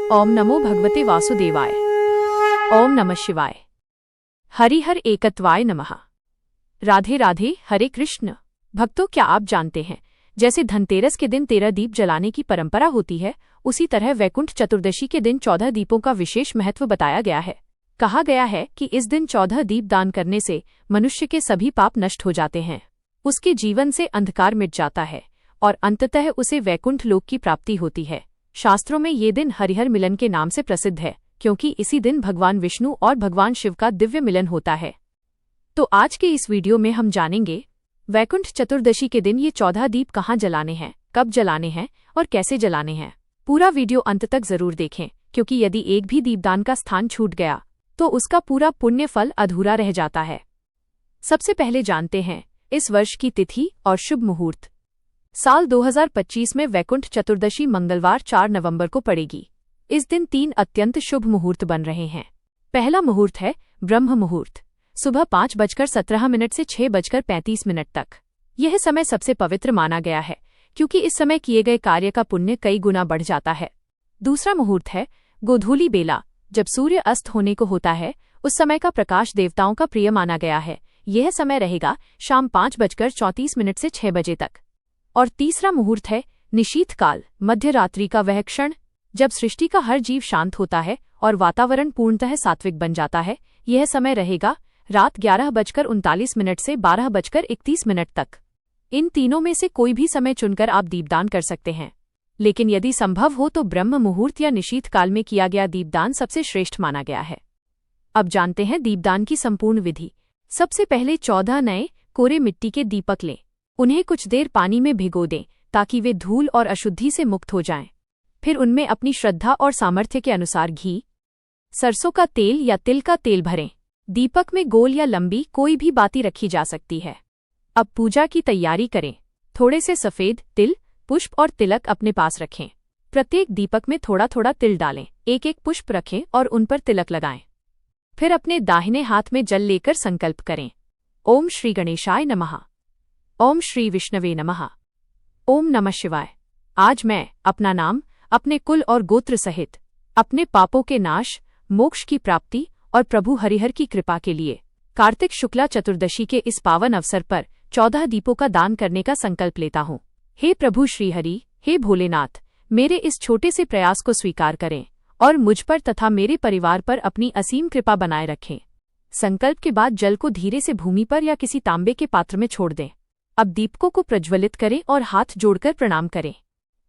ओम नमो भगवते वासुदेवाय। ओम नमः शिवाय। हरिहर एकत्वाय नमः। राधे राधे। हरे कृष्ण। भक्तों, क्या आप जानते हैं, जैसे धनतेरस के दिन 13 दीप जलाने की परंपरा होती है, उसी तरह वैकुंठ चतुर्दशी के दिन 14 दीपों का विशेष महत्व बताया गया है। कहा गया है कि इस दिन 14 दीप दान करने से मनुष्य के सभी पाप नष्ट हो जाते हैं, उसके जीवन से अंधकार मिट जाता है और अंततः उसे वैकुंठ लोक की प्राप्ति होती है। शास्त्रों में ये दिन हरिहर मिलन के नाम से प्रसिद्ध है, क्योंकि इसी दिन भगवान विष्णु और भगवान शिव का दिव्य मिलन होता है। तो आज के इस वीडियो में हम जानेंगे वैकुंठ चतुर्दशी के दिन ये 14 दीप कहाँ जलाने हैं, कब जलाने हैं और कैसे जलाने हैं। पूरा वीडियो अंत तक जरूर देखें, क्योंकि यदि एक भी दीपदान का स्थान छूट गया तो उसका पूरा पुण्य फल अधूरा रह जाता है। सबसे पहले जानते हैं इस वर्ष की तिथि और शुभ मुहूर्त। साल 2025 में वैकुंठ चतुर्दशी मंगलवार 4 नवंबर को पड़ेगी। इस दिन 3 अत्यंत शुभ मुहूर्त बन रहे हैं। पहला मुहूर्त है ब्रह्म मुहूर्त, सुबह 5:17 से 6:35 तक। यह समय सबसे पवित्र माना गया है, क्योंकि इस समय किए गए कार्य का पुण्य कई गुना बढ़ जाता है। दूसरा मुहूर्त है गोधूली बेला, जब सूर्य अस्त होने को होता है। उस समय का प्रकाश देवताओं का प्रिय माना गया है। यह समय रहेगा शाम 5:34 से 6 बजे तक। और तीसरा मुहूर्त है निशीथ काल, मध्य रात्रि का वह क्षण जब सृष्टि का हर जीव शांत होता है और वातावरण पूर्णतः सात्विक बन जाता है। यह समय रहेगा रात 11:39 से 12:31 तक। इन तीनों में से कोई भी समय चुनकर आप दीपदान कर सकते हैं, लेकिन यदि संभव हो तो ब्रह्म मुहूर्त या निशीथ काल में किया गया दीपदान सबसे श्रेष्ठ माना गया है। अब जानते हैं दीपदान की संपूर्ण विधि। सबसे पहले 14 नए कोरे मिट्टी के दीपक लें। उन्हें कुछ देर पानी में भिगो दें ताकि वे धूल और अशुद्धि से मुक्त हो जाएं। फिर उनमें अपनी श्रद्धा और सामर्थ्य के अनुसार घी, सरसों का तेल या तिल का तेल भरें। दीपक में गोल या लंबी कोई भी बाती रखी जा सकती है। अब पूजा की तैयारी करें। थोड़े से सफेद तिल, पुष्प और तिलक अपने पास रखें। प्रत्येक दीपक में थोड़ा थोड़ा तिल डालें। एक एक पुष्प रखें और उन पर तिलक लगाएं। फिर अपने दाहिने हाथ में जल लेकर संकल्प करें। ओम श्री गणेशाय नमः। ओम श्री विष्णवे नमः। ओम नमः शिवाय। आज मैं अपना नाम, अपने कुल और गोत्र सहित अपने पापों के नाश, मोक्ष की प्राप्ति और प्रभु हरिहर की कृपा के लिए कार्तिक शुक्ला चतुर्दशी के इस पावन अवसर पर 14 दीपों का दान करने का संकल्प लेता हूँ। हे प्रभु श्रीहरि, हे भोलेनाथ, मेरे इस छोटे से प्रयास को स्वीकार करें और मुझ पर तथा मेरे परिवार पर अपनी असीम कृपा बनाए रखें। संकल्प के बाद जल को धीरे से भूमि पर या किसी तांबे के पात्र में छोड़ दें। अब दीपकों को प्रज्वलित करें और हाथ जोड़कर प्रणाम करें।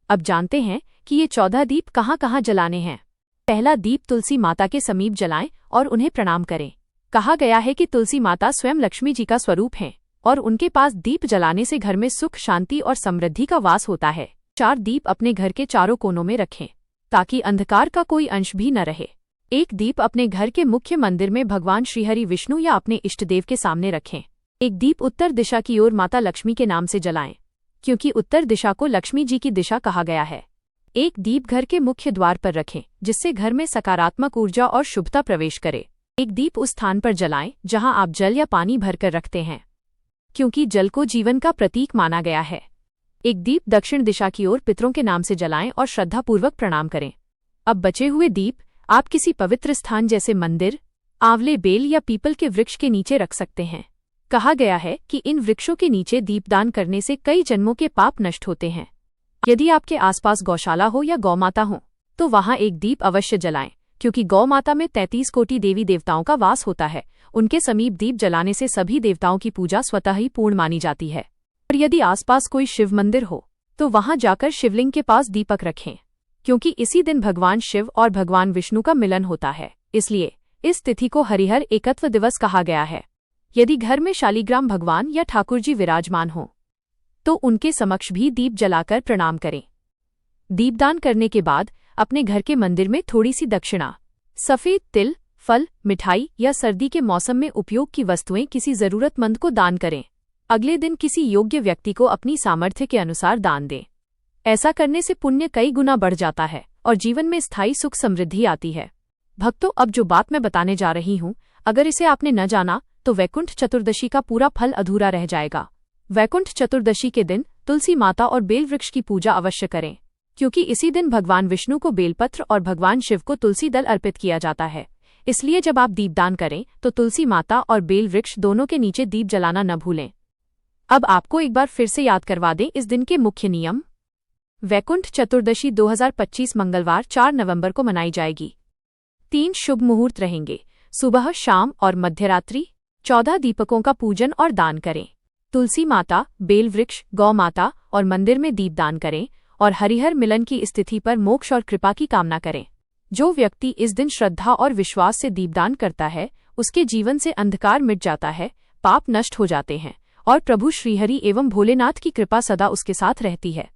अब जानते हैं कि ये 14 दीप कहाँ कहाँ जलाने हैं। पहला दीप तुलसी माता के समीप जलाएं और उन्हें प्रणाम करें। कहा गया है कि तुलसी माता स्वयं लक्ष्मी जी का स्वरूप हैं और उनके पास दीप जलाने से घर में सुख, शांति और समृद्धि का वास होता है। 4 दीप अपने घर के चारों कोनों में रखें ताकि अंधकार का कोई अंश भी न रहे। एक दीप अपने घर के मुख्य मंदिर में भगवान श्रीहरि विष्णु या अपने इष्टदेव के सामने रखें। एक दीप उत्तर दिशा की ओर माता लक्ष्मी के नाम से जलाएं, क्योंकि उत्तर दिशा को लक्ष्मी जी की दिशा कहा गया है। एक दीप घर के मुख्य द्वार पर रखें, जिससे घर में सकारात्मक ऊर्जा और शुभता प्रवेश करे। एक दीप उस स्थान पर जलाएं जहां आप जल या पानी भरकर रखते हैं, क्योंकि जल को जीवन का प्रतीक माना गया है। एक दीप दक्षिण दिशा की ओर पितरों के नाम से जलाएं और श्रद्धापूर्वक प्रणाम करें। अब बचे हुए दीप आप किसी पवित्र स्थान जैसे मंदिर, आंवले, बेल या पीपल के वृक्ष के नीचे रख सकते हैं। कहा गया है कि इन वृक्षों के नीचे दीपदान करने से कई जन्मों के पाप नष्ट होते हैं। यदि आपके आसपास गौशाला हो या गौमाता हो तो वहां एक दीप अवश्य जलाएं, क्योंकि गौमाता में 33 कोटि देवी देवताओं का वास होता है। उनके समीप दीप जलाने से सभी देवताओं की पूजा स्वतः ही पूर्ण मानी जाती है। और यदि आसपास कोई शिव मंदिर हो तो वहां जाकर शिवलिंग के पास दीपक रखें, क्योंकि इसी दिन भगवान शिव और भगवान विष्णु का मिलन होता है। इसलिए इस तिथि को हरिहर एकत्व दिवस कहा गया है। यदि घर में शालीग्राम भगवान या ठाकुर जी विराजमान हो तो उनके समक्ष भी दीप जलाकर प्रणाम करें। दीपदान करने के बाद अपने घर के मंदिर में थोड़ी सी दक्षिणा, सफेद तिल, फल, मिठाई या सर्दी के मौसम में उपयोग की वस्तुएं किसी जरूरतमंद को दान करें। अगले दिन किसी योग्य व्यक्ति को अपनी सामर्थ्य के अनुसार दान दें। ऐसा करने से पुण्य कई गुना बढ़ जाता है और जीवन में स्थायी सुख समृद्धि आती है। भक्तों, अब जो बात मैं बताने जा रही हूँ, अगर इसे आपने न जाना तो वैकुंठ चतुर्दशी का पूरा फल अधूरा रह जाएगा। वैकुंठ चतुर्दशी के दिन तुलसी माता और बेल वृक्ष की पूजा अवश्य करें। क्योंकि इसी दिन भगवान विष्णु को बेलपत्र और भगवान शिव को तुलसी दल अर्पित किया जाता है। इसलिए जब आप दीपदान करें तो तुलसी माता और बेल वृक्ष दोनों के नीचे दीप जलाना न भूलें। अब आपको एक बार फिर से याद करवा दें इस दिन के मुख्य नियम। वैकुंठ चतुर्दशी 2025 मंगलवार 4 नवंबर को मनाई जाएगी। 3 शुभ मुहूर्त रहेंगे, सुबह, शाम और मध्यरात्रि। 14 दीपकों का पूजन और दान करें। तुलसी माता, बेल वृक्ष, गौ माता और मंदिर में दीपदान करें और हरिहर मिलन की स्थिति पर मोक्ष और कृपा की कामना करें। जो व्यक्ति इस दिन श्रद्धा और विश्वास से दीपदान करता है उसके जीवन से अंधकार मिट जाता है, पाप नष्ट हो जाते हैं और प्रभु श्रीहरि एवं भोलेनाथ की कृपा सदा उसके साथ रहती है।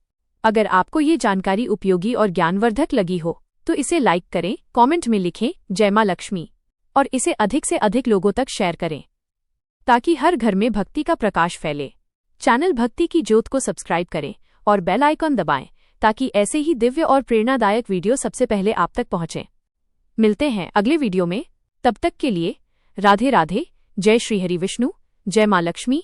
अगर आपको ये जानकारी उपयोगी और ज्ञानवर्धक लगी हो तो इसे लाइक करें, कमेंट में लिखें जय मां लक्ष्मी और इसे अधिक से अधिक लोगों तक शेयर करें ताकि हर घर में भक्ति का प्रकाश फैले। चैनल भक्ति की ज्योत को सब्सक्राइब करें और बेल आइकन दबाएं ताकि ऐसे ही दिव्य और प्रेरणादायक वीडियो सबसे पहले आप तक पहुंचें। मिलते हैं अगले वीडियो में, तब तक के लिए राधे राधे। जय श्री हरि विष्णु, जय मां लक्ष्मी।